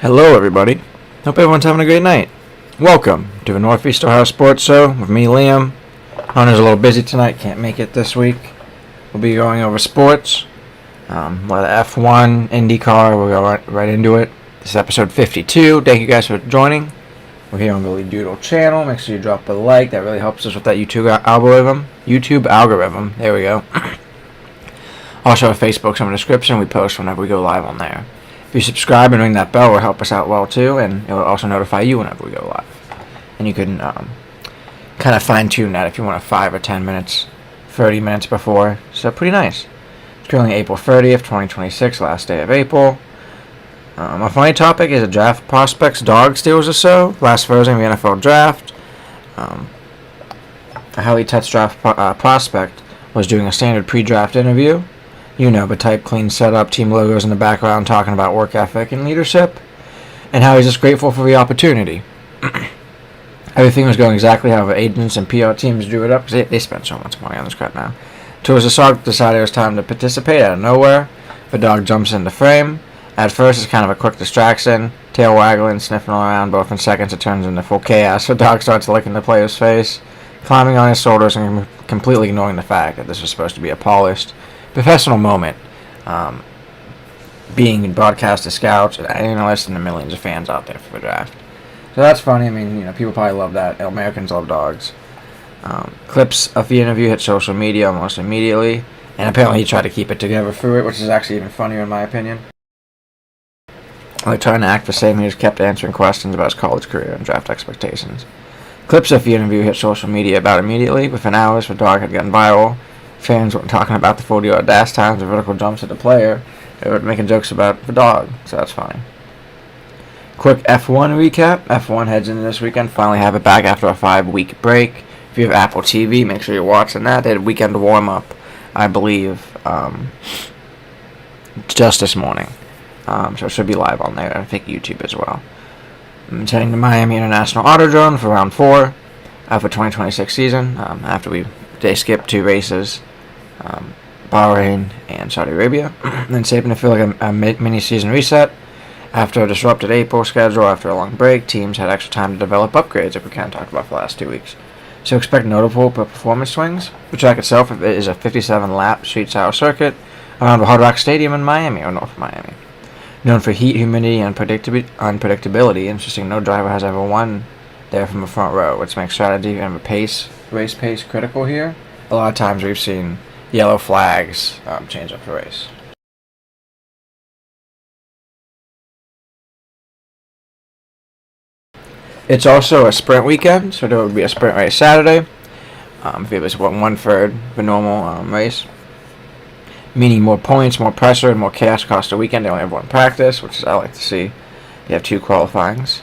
Hello, everybody. Hope everyone's having a great night. Welcome to the Northeast Ohio Sports Show with me, Liam. Hunter's a little busy tonight, can't make it this week. We'll be going over sports. We'll have F1, IndyCar, we'll go right into it. This is episode 52. Thank you guys for joining. We're here on the Lee Doodle channel. Make sure you drop a like. That really helps us with that YouTube algorithm. There we go. Also, our Facebook's in the description. We post whenever we go live on there. If you subscribe and ring that bell, will help us out well too, and it will also notify you whenever we go live. And you can kind of fine-tune that if you want 5 or 10 minutes, 30 minutes before. So pretty nice. It's currently April 30th, 2026, last day of April. A funny topic is a draft prospects dog steals or so. Last Thursday in the NFL draft, a highly touched draft prospect was doing a standard pre-draft interview. You know, the type, clean setup, team logos in the background, talking about work ethic and leadership, and how he's just grateful for the opportunity. Everything was going exactly how the agents and PR teams drew it up, because they spend so much money on this crap now. Towards the dog decided it was time to participate out of nowhere. The dog jumps into frame. At first, it's kind of a quick distraction, tail waggling, sniffing around, but within seconds it turns into full chaos. The dog starts licking the player's face, climbing on his shoulders, and completely ignoring the fact that this was supposed to be a polished, professional moment, being broadcast to scouts and analysts and the millions of fans out there for the draft. So that's funny. I mean, you know, people probably love that. Americans love dogs. Clips of the interview hit social media almost immediately, and apparently he tried to keep it together through it, which is actually even funnier in my opinion. Like trying to act the same, he just kept answering questions about his college career and draft expectations. Clips of the interview hit social media about immediately. Within hours, the dog had gotten viral. Fans weren't talking about the 40-yard dash times and vertical jumps at the player. They were making jokes about the dog, so that's funny. Quick F1 recap. F1 heads into this weekend. Finally have it back after a 5-week break. If you have Apple TV, make sure you're watching that. They had a weekend warm-up, I believe, just this morning. So it should be live on there, and I think YouTube as well. I'm heading to Miami International Autodrome for round 4 of the 2026 season. After they skipped 2 races, Bahrain and Saudi Arabia. Then shaping to feel like a mini-season reset. After a disrupted April schedule, after a long break, teams had extra time to develop upgrades, if we kind of talked about for the last 2 weeks. So expect notable performance swings. The track itself is a 57-lap street-style circuit around the Hard Rock Stadium in Miami, or North Miami. Known for heat, humidity, and unpredictability, interesting, no driver has ever won there from the front row, which makes strategy and race pace critical here. A lot of times we've seen yellow flags change up the race. It's also a sprint weekend, so there will be a sprint race Saturday. If it was 1/3 the normal race, meaning more points, more pressure, and more chaos across the weekend. They only have 1 practice, which is I like to see. You have 2 qualifyings.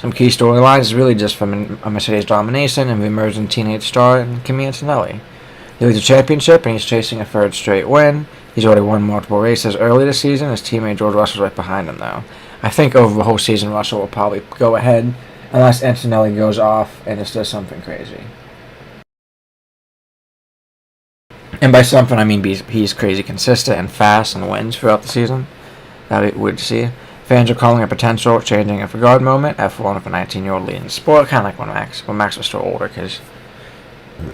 Some key storylines is really just from a Mercedes domination and the emerging teenage star in Kimi Antonelli. He leads a championship and he's chasing a 3rd straight win. He's already won multiple races early this season. His teammate George Russell's right behind him though. I think over the whole season Russell will probably go ahead unless Antonelli goes off and just does something crazy. And by something I mean he's crazy consistent and fast and wins throughout the season. That it would see. Fans are calling a potential changing of regard moment. F1 of a 19-year-old leading the sport, kind of like when Max was still older, because,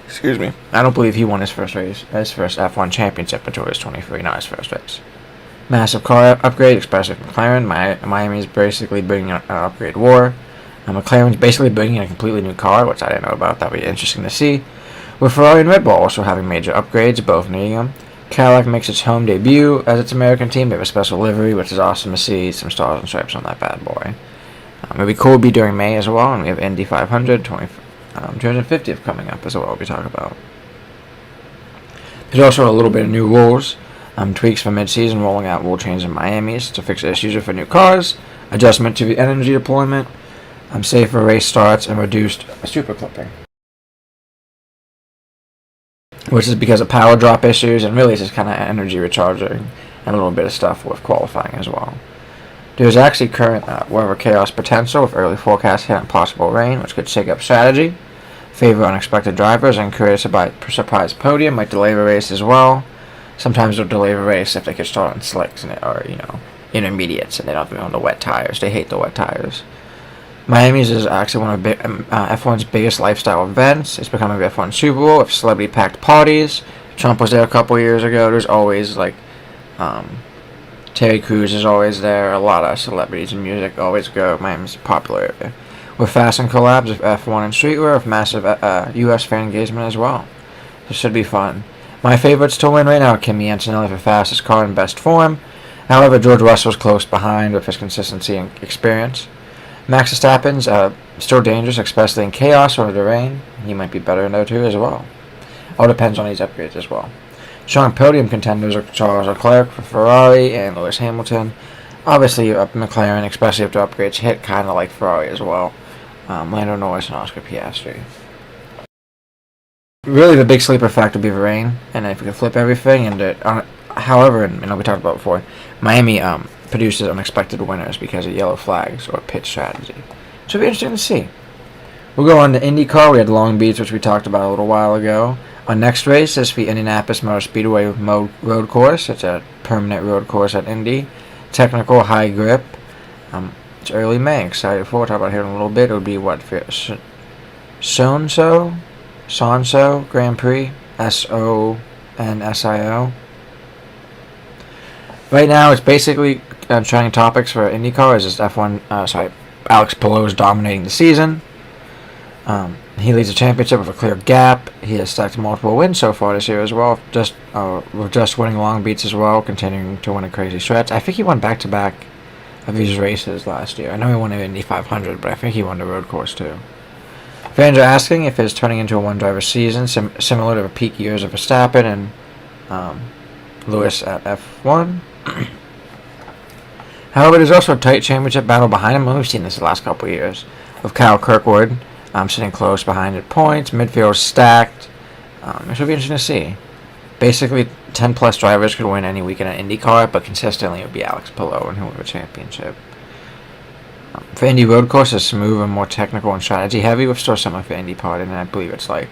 excuse me, I don't believe he won his first F1 championship until he was 23, not his first race. Massive car upgrade, especially from McLaren. Miami's basically bringing an upgrade war. McLaren's basically bringing a completely new car, which I didn't know about. That would be interesting to see. With Ferrari and Red Bull also having major upgrades, both needing them. Cadillac makes its home debut as its American team. They have a special livery, which is awesome to see. Some stars and stripes on that bad boy. It'll be cool to be during May as well, and we have Indy 500, 250th coming up as well we'll be talking about. There's also a little bit of new rules, tweaks for mid-season, rolling out rule changes in Miami to fix issues with new cars, adjustment to the energy deployment, safer race starts, and reduced super clipping. Which is because of power drop issues, and really it's just kind of energy recharging and a little bit of stuff with qualifying as well. There's actually current weather chaos potential with early forecasts hitting possible rain, which could shake up strategy, favor unexpected drivers, and create a surprise podium, might delay the race as well. Sometimes they'll delay the race if they could start on slicks and intermediates, and they don't have to be on the wet tires. They hate the wet tires. Miami's is actually one of F1's biggest lifestyle events. It's becoming the F1 Super Bowl with celebrity-packed parties. Trump was there a couple years ago. There's always, like, Terry Crews is always there. A lot of celebrities and music always go. Miami's a popular area. With fashion collabs of F1 and streetwear, with massive U.S. fan engagement as well. This should be fun. My favorites to win right now are Kimi Antonelli for fastest car in best form. However, George Russell's close behind with his consistency and experience. Max Verstappen's still dangerous, especially in chaos or the rain. He might be better in there too as well. All depends on these upgrades as well. Strong podium contenders are Charles Leclerc for Ferrari and Lewis Hamilton. Obviously, McLaren, especially if the upgrades hit, kind of like Ferrari as well. Lando Norris and Oscar Piastri. Really, the big sleeper factor would be the rain, and if we could flip everything, however, we talked about before, Miami produces unexpected winners because of yellow flags or pit strategy. So it'll be interesting to see. We'll go on to IndyCar. We had Long Beach, which we talked about a little while ago. Our next race is the Indianapolis Motor Speedway road course. It's a permanent road course at Indy. Technical, high grip. It's early May. Excited for it. We'll talk about it here in a little bit. It would be what? Sonso Grand Prix. SONSIO. Right now, it's basically trending topics for IndyCar is just Alex Palou is dominating the season. He leads the championship with a clear gap. He has stacked multiple wins so far this year as well. With just winning Long Beach as well, continuing to win a crazy stretch. I think he won back-to-back of these races last year. I know he won the Indy 500, but I think he won the road course too. Fans are asking if it's turning into a one-driver season, similar to the peak years of Verstappen and Lewis at F1. However, there's also a tight championship battle behind him. We've seen this the last couple of years. With Kyle Kirkwood sitting close behind at points. Midfield stacked. It should be interesting to see. Basically, 10-plus drivers could win any weekend at IndyCar, but consistently it would be Alex Palou and he'll win the championship. For Indy road course, it's smooth and more technical and strategy heavy, with still some of the Indy part, and I believe it's like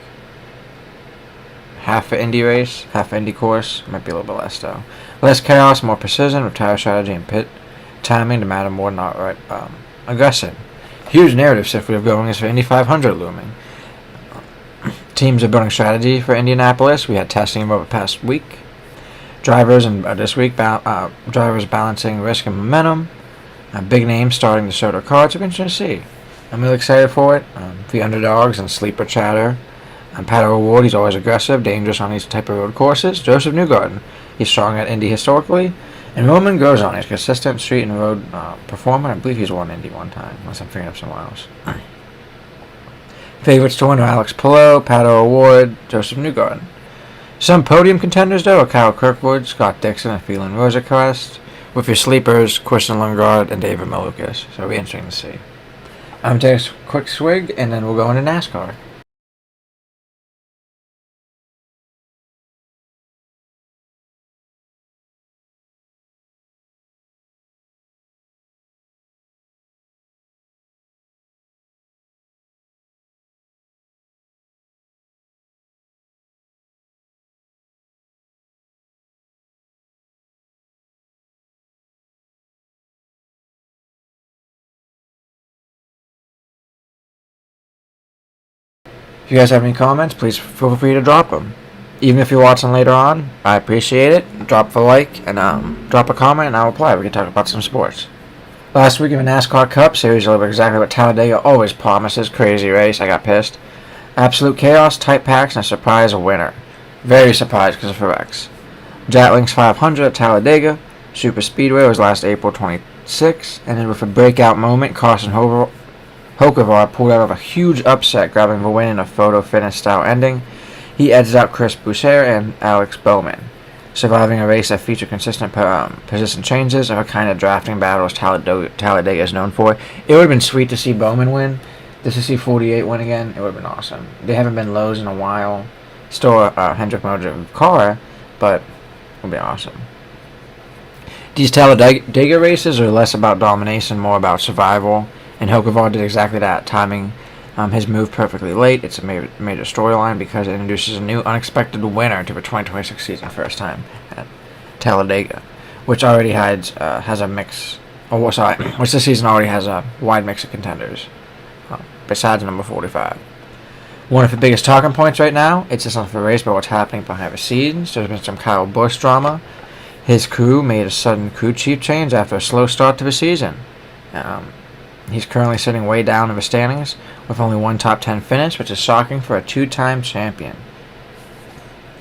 half an Indy race, half an Indy course. Might be a little bit less though. Less chaos, more precision with tire strategy and pit timing to matter more than outright aggressive. Huge narrative shift we have going is for Indy 500 looming. Teams are building strategy for Indianapolis. We had testing over the past week. Drivers drivers balancing risk and momentum. Big names starting to show their cards. It's interesting to see. I'm really excited for it. The underdogs and sleeper chatter. Pato O'Ward, he's always aggressive, dangerous on these type of road courses. Joseph Newgarden, he's strong at Indy historically. And Roman Grosjean, he's a consistent street and road performer. I believe he's won Indy one time, unless I'm thinking of someone else. Favorites to win are Alex Palou, Pato O'Ward, Joseph Newgarden. Some podium contenders, though, are Kyle Kirkwood, Scott Dixon, and Phelan Rosenqvist. With your sleepers, Christian Lundgaard and David Malukas. So it'll be interesting to see. I'm going to take a quick swig, and then we'll go into NASCAR. If you guys have any comments, please feel free to drop them. Even if you're watching later on, I appreciate it. Drop a like and drop a comment, and I'll reply. We can talk about some sports. Last week in the NASCAR Cup Series delivered exactly what Talladega always promises. Crazy race. I got pissed. Absolute chaos, tight packs, and a surprise winner. Very surprised because of the wrecks. Jatlings 500 at Talladega. Super Speedway was last April 26, and then with a breakout moment, Carson Hocevar pulled out of a huge upset, grabbing the win in a photo finish style ending. He edged out Chris Boucher and Alex Bowman, surviving a race that featured consistent position changes of a kind of drafting battles Talladega is known for. It would have been sweet to see Bowman win. Just to see 48 win again, it would have been awesome. They haven't been lows in a while. Still a Hendrick Motor car, but it would be awesome. These Talladega races are less about domination, more about survival. And Hocevar did exactly that, timing his move perfectly late. It's a major storyline because it introduces a new unexpected winner to the 2026 season, first time at Talladega. which already has a mix. Oh, sorry, which this season already has a wide mix of contenders, besides number 45. One of the biggest talking points right now, it's just not for the race, but what's happening behind the scenes. There's been some Kyle Busch drama. His crew made a sudden crew chief change after a slow start to the season. He's currently sitting way down in the standings with only one top 10 finish, which is shocking for a two-time champion.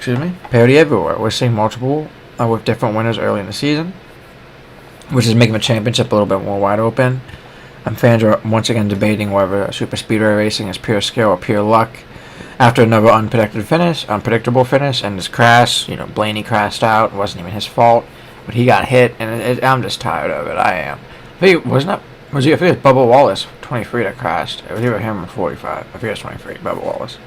Parity everywhere. We're seeing multiple with different winners early in the season, which is making the championship a little bit more wide open. Fans are once again debating whether super speedway racing is pure skill or pure luck. After another unpredictable finish, and this crash, Blaney crashed out. It wasn't even his fault, but he got hit, and I'm just tired of it. I am. I think it was Bubba Wallace, 23, that crashed. It was either him or 45. I think it was 23, Bubba Wallace.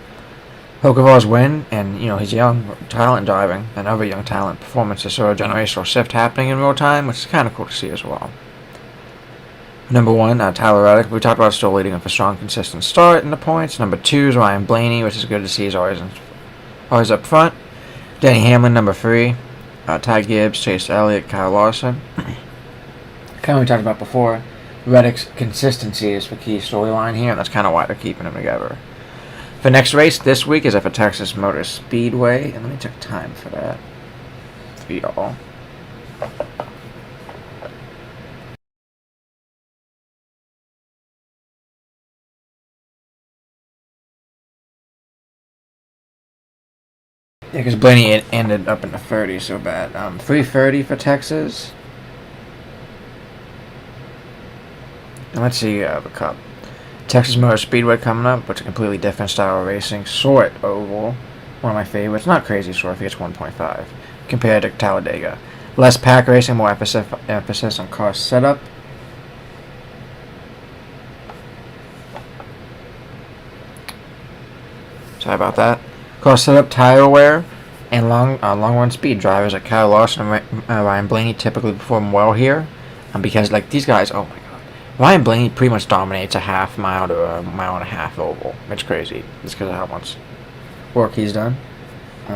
Hocevar's win, and his young talent driving, and other young talent performances saw a generational shift happening in real time, which is kind of cool to see as well. Number 1, Tyler Reddick. We talked about still leading with a strong, consistent start in the points. Number 2 is Ryan Blaney, which is good to see. He's always up front. Denny Hamlin, number 3. Ty Gibbs, Chase Elliott, Kyle Larson. Kind of we talked about before. Reddick's consistency is the key storyline here, and that's kind of why they're keeping him together. The next race this week is at the Texas Motor Speedway, and let me check time for that for y'all. Yeah, because Blaney ended up in the 30s so bad. 3:30 for Texas. And let's see the Cup. Texas Motor Speedway coming up, but it's a completely different style of racing. Short oval, one of my favorites. Not crazy short, I think it's 1.5 compared to Talladega. Less pack racing, more emphasis on car setup. Sorry about that. Car setup, tire wear, and long run speed. Drivers like Kyle Larson and Ryan Blaney typically perform well here, because these guys, oh my god, Ryan Blaney pretty much dominates a half mile to a mile and a half oval. It's crazy. It's because of how much work he's done.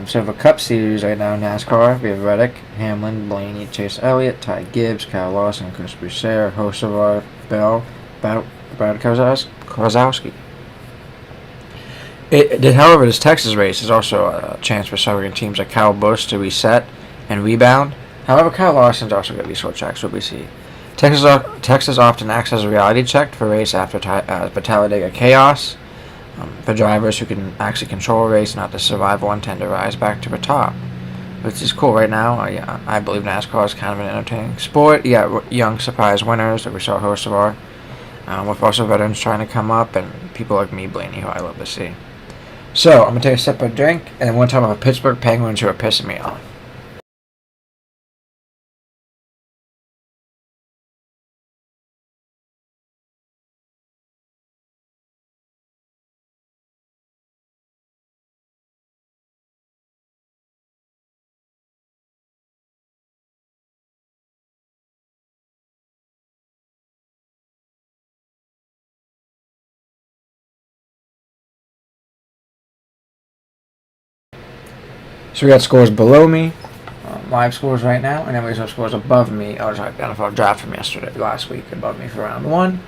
So the Cup Series right now in NASCAR, we have Reddick, Hamlin, Blaney, Chase Elliott, Ty Gibbs, Kyle Larson, Chris Boucher, Hocevar, Bell, Brad Keselowski. However, this Texas race is also a chance for Southern teams like Kyle Busch to reset and rebound. However, Kyle Larson's also going to be short track, so we see. Texas often acts as a reality check for a race after the Talladega chaos. For drivers who can actually control a race, not the survival and tend to rise back to the top. Which is cool right now. I believe NASCAR is kind of an entertaining sport. You got young surprise winners that we saw Hocevar. With also veterans trying to come up, and people like me, Blaney, who I love to see. So, I'm going to take a sip of a drink, and then we're going to talk about Pittsburgh Penguins who are pissing me off. So we got scores below me, live scores right now, and then we have scores above me. I was NFL draft from last week, above me for round 1.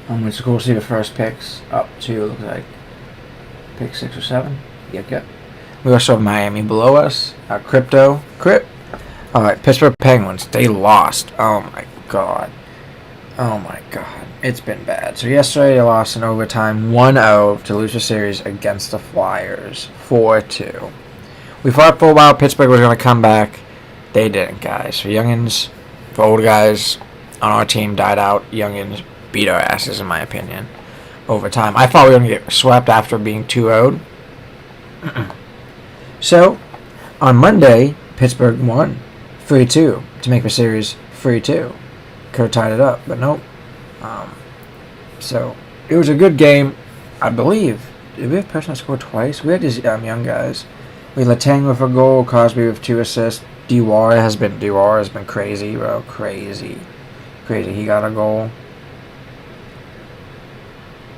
It's cool to see the first picks up to, looks like, pick 6 or 7. Yep. We also have Miami below us. Alright, Pittsburgh Penguins, they lost. Oh my god. It's been bad. So yesterday they lost in overtime 1-0 to lose the series against the Flyers 4-2. We thought for a while Pittsburgh was going to come back. They didn't, guys. For youngins, for old guys on our team died out. Youngins beat our asses, in my opinion, overtime. I thought we were going to get swept after being 2-0'd. So, on Monday, Pittsburgh won 3-2 to make the series 3-2. Could have tied it up, but nope. So, it was a good game, I believe. Did we have a person that scored twice? We had these young guys. We had Letang with a goal, Cosby with 2 assists. Dewar has been crazy, bro. Crazy. He got a goal.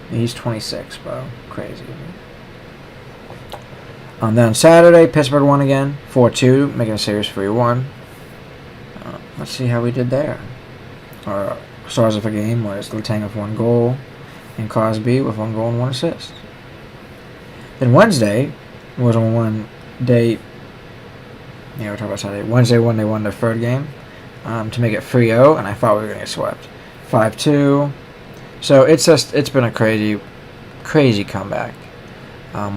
He's 26, bro. Crazy. Then on Saturday, Pittsburgh won again, 4-2, making the series 3-1. let's see how we did there. Our stars of the game was Letang with 1 goal and Crosby with 1 goal and 1 assist. Then Wednesday was on one day. Yeah, we're talking about Saturday. Wednesday when they won their third game to make it 3-0, and I thought we were going to get swept. 5-2. So it's been a crazy comeback.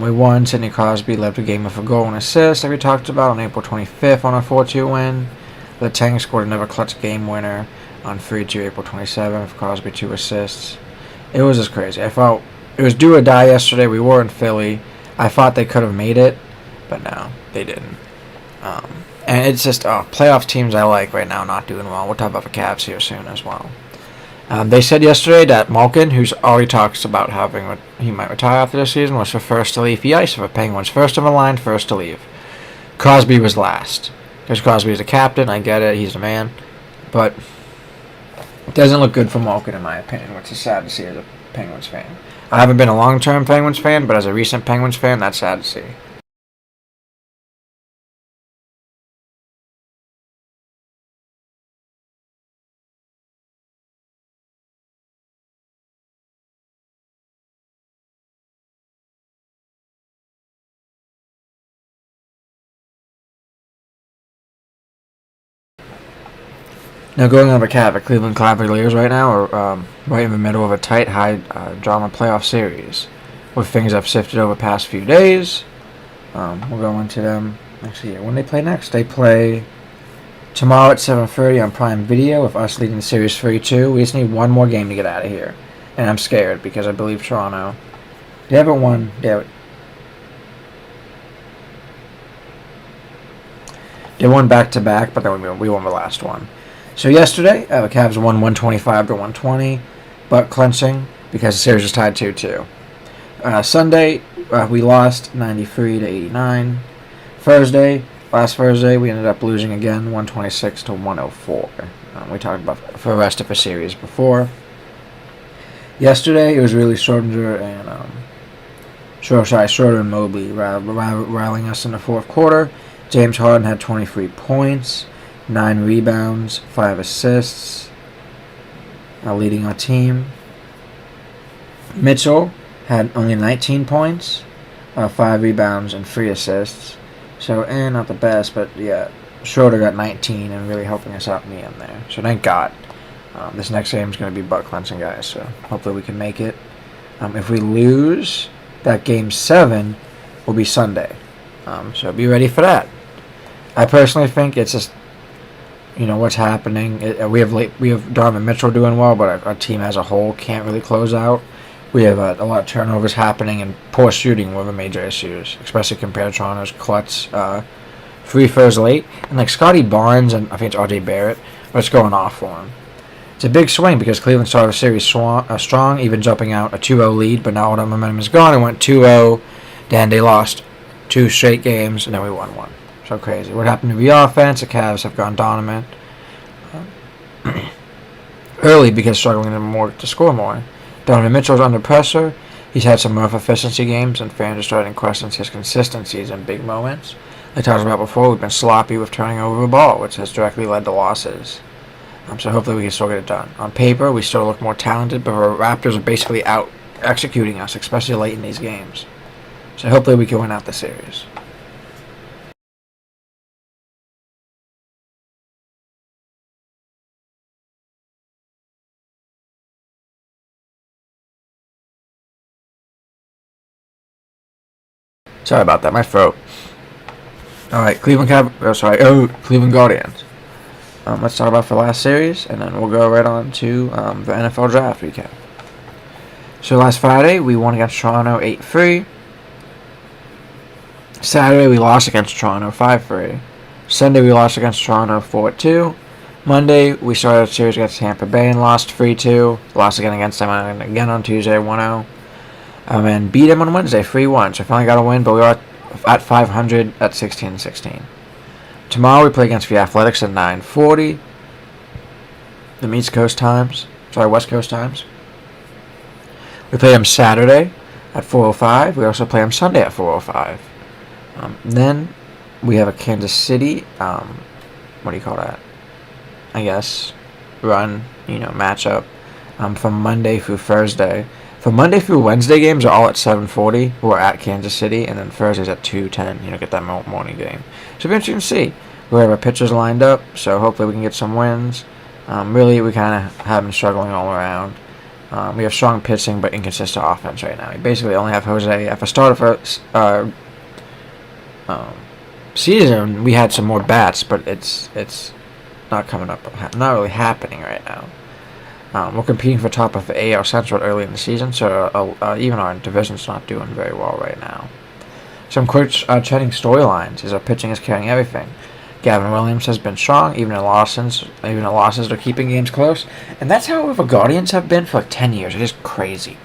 We won. Sidney Crosby led the game with a goal and assist, like we talked about, on April 25th on a 4-2 win. Letang scored another clutch game winner on 3-2 April 27th. Crosby 2 assists. It was just crazy. I felt it was do or die yesterday. We were in Philly. I thought they could have made it, but no, they didn't. And it's just playoff teams I like right now not doing well. We'll talk about the Cavs here soon as well. They said yesterday that Malkin, who's already talks about he might retire after this season, was the first to leave the ice for the Penguins. First of the line, first to leave. Crosby was last. Because Crosby is the captain, I get it, he's the man. But it doesn't look good for Malkin, in my opinion, which is sad to see as a Penguins fan. I haven't been a long-term Penguins fan, but as a recent Penguins fan, that's sad to see. Now going on the Cavs, the Cleveland Cavaliers right now are right in the middle of a tight, high-drama playoff series, with things I've sifted over the past few days. We'll go into them. Actually, when they play next, they play tomorrow at 7:30 on Prime Video, with us leading the series 3-2. We just need one more game to get out of here, and I'm scared because I believe Toronto. They haven't won. They won back-to-back, but then we won the last one. So yesterday, the Cavs won 125-120, but clinching because the series was tied 2-2. Sunday, we lost 93-89. Last Thursday, we ended up losing again, 126-104. We talked about for the rest of the series before. Yesterday, it was really Schroeder and Mobley rallying us in the fourth quarter. James Harden had 23 points. 9 rebounds, 5 assists, leading our team. Mitchell had only 19 points, 5 rebounds, and 3 assists. So, not the best, but yeah, Schroeder got 19 and really helping us out in the end there. So, thank God. This next game is going to be butt clenching, guys, so hopefully we can make it. If we lose, that game 7 will be Sunday. So, be ready for that. I personally think it's just what's happening. We have Donovan Mitchell doing well, but our team as a whole can't really close out. We have a lot of turnovers happening, and poor shooting were the major issues, especially compared to Toronto's clutch free throws late. And like Scotty Barnes and I think it's R.J. Barrett, what's going off for him? It's a big swing because Cleveland started the series strong, even jumping out a 2-0 lead, but now all that momentum is gone. It went 2-0, then they lost 2 straight games, and then we won 1. So crazy. What happened to the offense? The Cavs have gone dominant early because struggling to score more. Donovan Mitchell's under pressure. He's had some rough efficiency games, and fans are starting to question his consistencies in big moments. Like I talked about before, we've been sloppy with turning over the ball, which has directly led to losses. So hopefully we can still get it done. On paper, we still look more talented, but our Raptors are basically out executing us, especially late in these games. So hopefully we can win out the series. Sorry about that, my throat. Alright, Cleveland Guardians. Let's talk about the last series, and then we'll go right on to the NFL Draft recap. So last Friday, we won against Toronto 8-3. Saturday, we lost against Toronto 5-3. Sunday, we lost against Toronto 4-2. Monday, we started a series against Tampa Bay and lost 3-2. Lost again against them and again on Tuesday 1-0. And beat them on Wednesday 3-1. So finally got a win, but we are at 500 at 16-16. Tomorrow we play against the Athletics at 9:40. The West Coast times. We play them Saturday at 4:05. We also play them Sunday at 4:05. Then we have a Kansas City. I guess, run, matchup from Monday through Thursday. From Monday through Wednesday games are all at 7:40. We're at Kansas City, and then Thursday's at 2:10. Get that morning game. So it'll be interesting to see. We have our pitchers lined up, so hopefully we can get some wins. Really, we kind of have been struggling all around. We have strong pitching but inconsistent offense right now. We basically only have Jose. At the start of our season, we had some more bats, but it's not coming up, not really happening right now. We're competing for top of the AL Central early in the season, so even our division's not doing very well right now. Some quick trending storylines is our pitching is carrying everything. Gavin Williams has been strong, even in losses. They're keeping games close, and that's how the Guardians have been for like 10 years. It is crazy.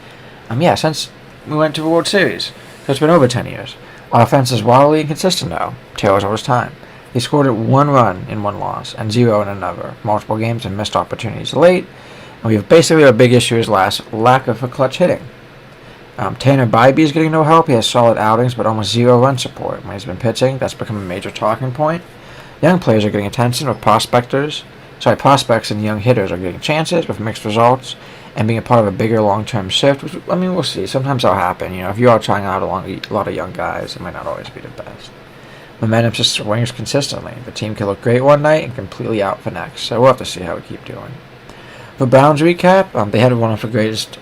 Since we went to the World Series, so it's been over 10 years. Offense is wildly inconsistent now. Taylor's over his time. He scored 1 run in 1 loss and 0 in another. Multiple games and missed opportunities late. And we have basically our big issue is lack of a clutch hitting. Tanner Bybee is getting no help. He has solid outings, but almost 0 run support. When he's been pitching, that's become a major talking point. Young players are getting attention with prospects and young hitters are getting chances with mixed results and being a part of a bigger long-term shift, which, we'll see. Sometimes that'll happen. If you are trying out a lot of young guys, it might not always be the best. Momentum just swings consistently. The team can look great one night and completely out the next, so we'll have to see how we keep doing. For Browns recap, they had one of the greatest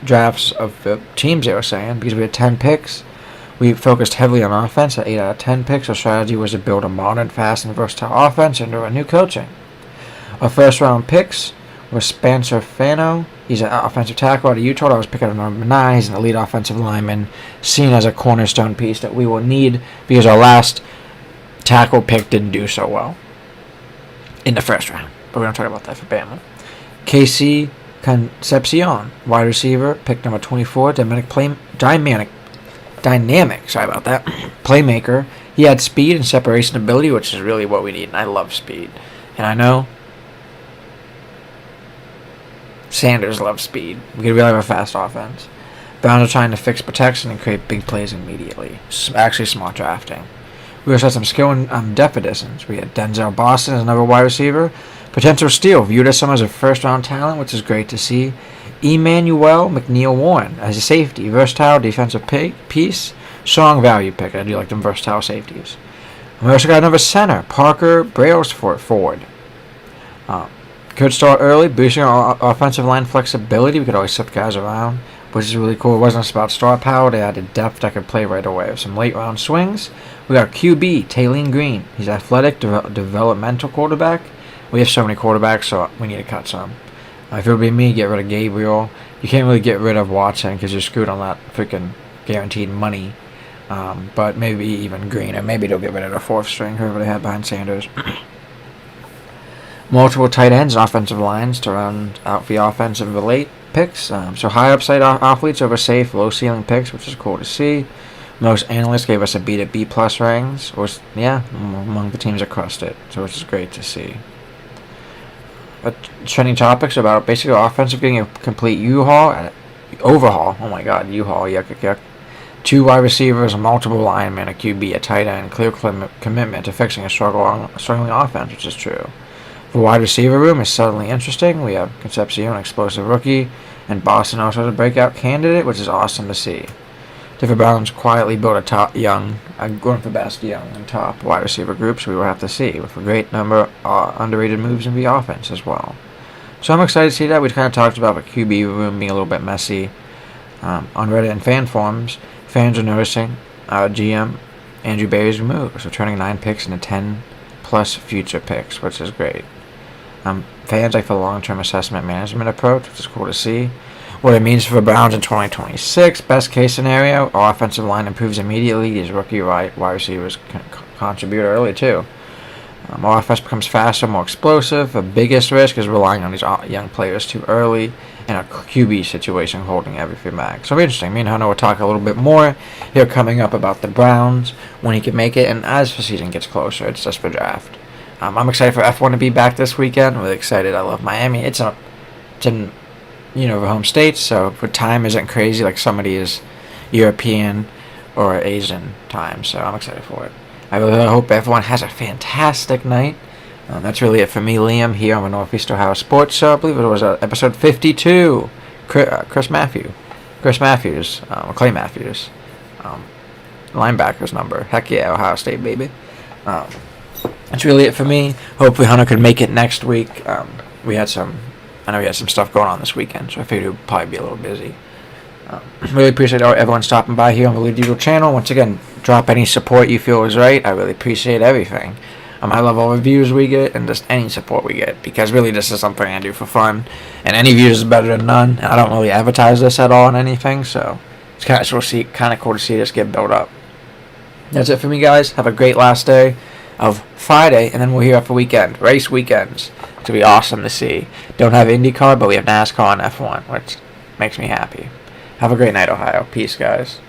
drafts of the teams, they were saying, because we had 10 picks. We focused heavily on offense at 8 out of 10 picks. Our strategy was to build a modern, fast, and versatile offense under a new coaching. Our first-round picks were Spencer Fano. He's an offensive tackle out of Utah. I was picking at number 9. He's an elite offensive lineman, seen as a cornerstone piece that we will need because our last tackle pick didn't do so well in the first round. But we don't talk about that for Bama. KC Concepcion, wide receiver, pick number 24, dynamic, playmaker. He had speed and separation ability, which is really what we need, and I love speed. And I know Sanders loves speed. We really have a fast offense. Browns are trying to fix protection and create big plays immediately. Actually, smart drafting. We also had some skill and depth additions. We had Denzel Boston as another wide receiver. Potential steal, viewed as someone as a first-round talent, which is great to see. Emmanuel McNeil Warren as a safety, versatile defensive piece, strong value pick. I do like them versatile safeties. And we also got another center, Parker Brailsford forward. Could start early, boosting our offensive line flexibility. We could always flip guys around, which is really cool. It wasn't just about star power. They added depth that could play right away. Some late-round swings. We got QB, Taylene Green. He's athletic, developmental quarterback. We have so many quarterbacks, so we need to cut some. If it would be me, get rid of Gabriel. You can't really get rid of Watson because you're screwed on that freaking guaranteed money. But maybe even Green, or maybe they'll get rid of the 4th string, whoever they have behind Sanders. Multiple tight ends and offensive lines to round out the offense of the late picks. So high upside athletes over safe, low ceiling picks, which is cool to see. Most analysts gave us a B to B plus ratings, among the teams that crushed it, so which is great to see. But trending topics about basically offensive getting a complete overhaul. Oh my God, U-Haul, yuck. 2 wide receivers, multiple linemen, a QB, a tight end, clear commitment to fixing a struggling offense, which is true. The wide receiver room is suddenly interesting. We have Concepcion, an explosive rookie, and Boston also has a breakout candidate, which is awesome to see. If the Browns quietly build a going for best young and top wide receiver groups, we will have to see, with a great number of underrated moves in the offense as well. So I'm excited to see that. We kind of talked about the QB room being a little bit messy. On Reddit and fan forums, fans are noticing GM Andrew Berry's move, so turning 9 picks into 10 plus future picks, which is great. Fans like the long-term assessment management approach, which is cool to see. What it means for the Browns in 2026, best case scenario, our offensive line improves immediately. These rookie wide receivers can contribute early too. Our offense becomes faster, more explosive. The biggest risk is relying on these young players too early, and a QB situation holding everything back. So it'll be interesting. Me and Hunter will talk a little bit more here coming up about the Browns when he can make it, and as the season gets closer, it's just for draft. I'm excited for F1 to be back this weekend. I'm really excited. I love Miami. It's in the home state, so the time isn't crazy like somebody is European or Asian time. So I'm excited for it. I really hope everyone has a fantastic night. That's really it for me, Liam, here on the Northeast Ohio Sports Show. I believe it was episode 52. Clay Matthews, linebacker's number. Heck yeah, Ohio State, baby. That's really it for me. Hopefully Hunter could make it next week. I know we had some stuff going on this weekend, so I figured it would probably be a little busy. Really appreciate everyone stopping by here on the Lead Eagle channel. Once again, drop any support you feel is right. I really appreciate everything. I love all the views we get and just any support we get, because really this is something I do for fun, and any views is better than none. And I don't really advertise this at all on anything, so it's kind of cool to see this get built up. That's it for me, guys. Have a great last day of Friday, and then we're here after weekend. Race weekends. It's going to be awesome to see. Don't have IndyCar, but we have NASCAR and F1, which makes me happy. Have a great night, Ohio. Peace, guys.